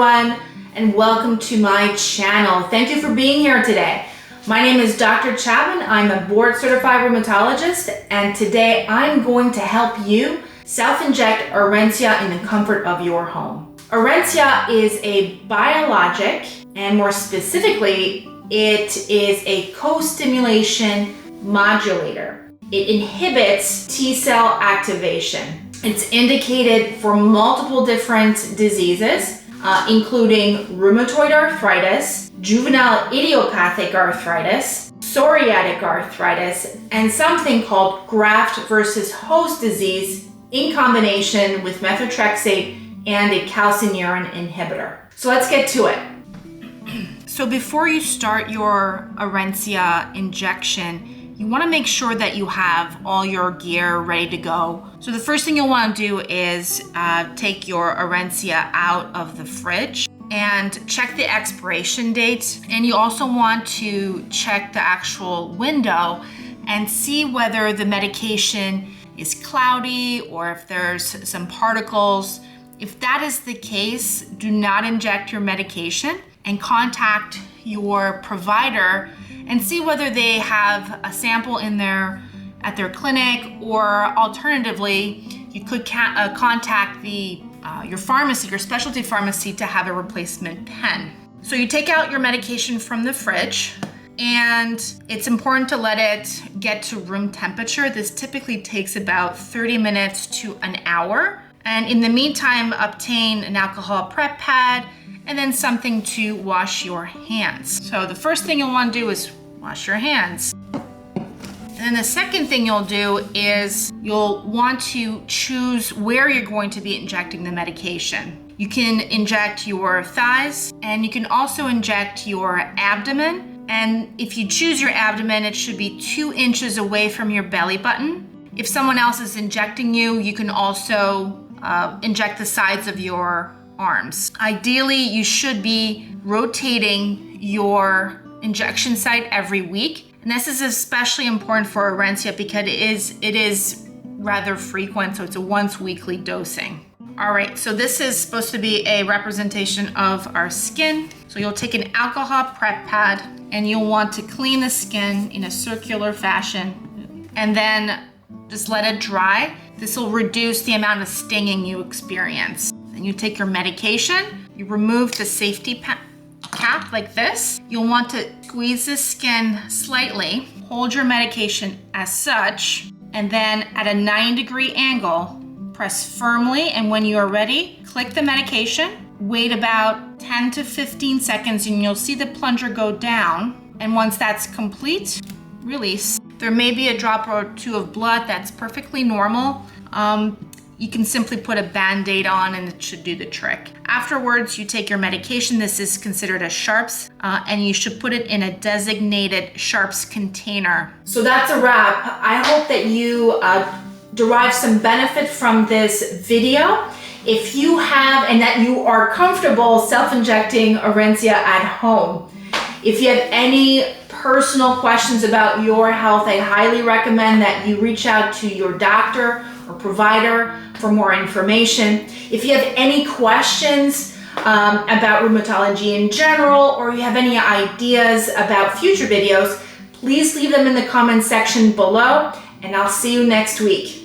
everyone, and welcome to my channel. Thank you for being here today. My name is Dr. Chapman. I'm a board certified rheumatologist, and today I'm going to help you self-inject Orencia in the comfort of your home. Orencia is a biologic, and more specifically, it is a co-stimulation modulator. It inhibits T-cell activation. It's indicated for multiple different diseases, including rheumatoid arthritis, juvenile idiopathic arthritis, psoriatic arthritis, and something called graft versus host disease in combination with methotrexate and a calcineurin inhibitor. So let's get to it. So before you start your Orencia injection, you want to make sure that you have all your gear ready to go. So the first thing you'll want to do is take your Orencia out of the fridge and check the expiration date. And you also want to check the actual window and see whether the medication is cloudy or if there's some particles. If that is the case, do not inject your medication and contact your provider and see whether they have a sample in there at their clinic, or alternatively, you could contact your pharmacy, your specialty pharmacy, to have a replacement pen. So you take out your medication from the fridge, and it's important to let it get to room temperature. This typically takes about 30 minutes to an hour. And in the meantime, obtain an alcohol prep pad and then something to wash your hands. So the first thing you'll want to do is wash your hands. And then the second thing you'll do is you'll want to choose where you're going to be injecting the medication. You can inject your thighs, and you can also inject your abdomen. And if you choose your abdomen, it should be 2 inches away from your belly button. If someone else is injecting you, you can also inject the sides of your arms. Ideally, you should be rotating your injection site every week. And this is especially important for Orencia because it is rather frequent, so it's a once weekly dosing. All right, so this is supposed to be a representation of our skin. So you'll take an alcohol prep pad and you'll want to clean the skin in a circular fashion and then just let it dry. This will reduce the amount of stinging you experience. Then you take your medication, you remove the safety cap like this. You'll want to squeeze the skin slightly, hold your medication as such, and then at a 90-degree angle, press firmly, and when you are ready, click the medication, wait about 10 to 15 seconds, and you'll see the plunger go down. And once that's complete, release. There may be a drop or two of blood. That's perfectly normal. You can simply put a Band-Aid on and it should do the trick. Afterwards, you take your medication. This is considered a sharps, and you should put it in a designated sharps container. So that's a wrap. I hope that you derive some benefit from this video. If you have, and that you are comfortable self-injecting Orencia at home. If you have any personal questions about your health, I highly recommend that you reach out to your doctor or provider for more information. If you have any questions about rheumatology in general, or you have any ideas about future videos, please leave them in the comment section below, and I'll see you next week.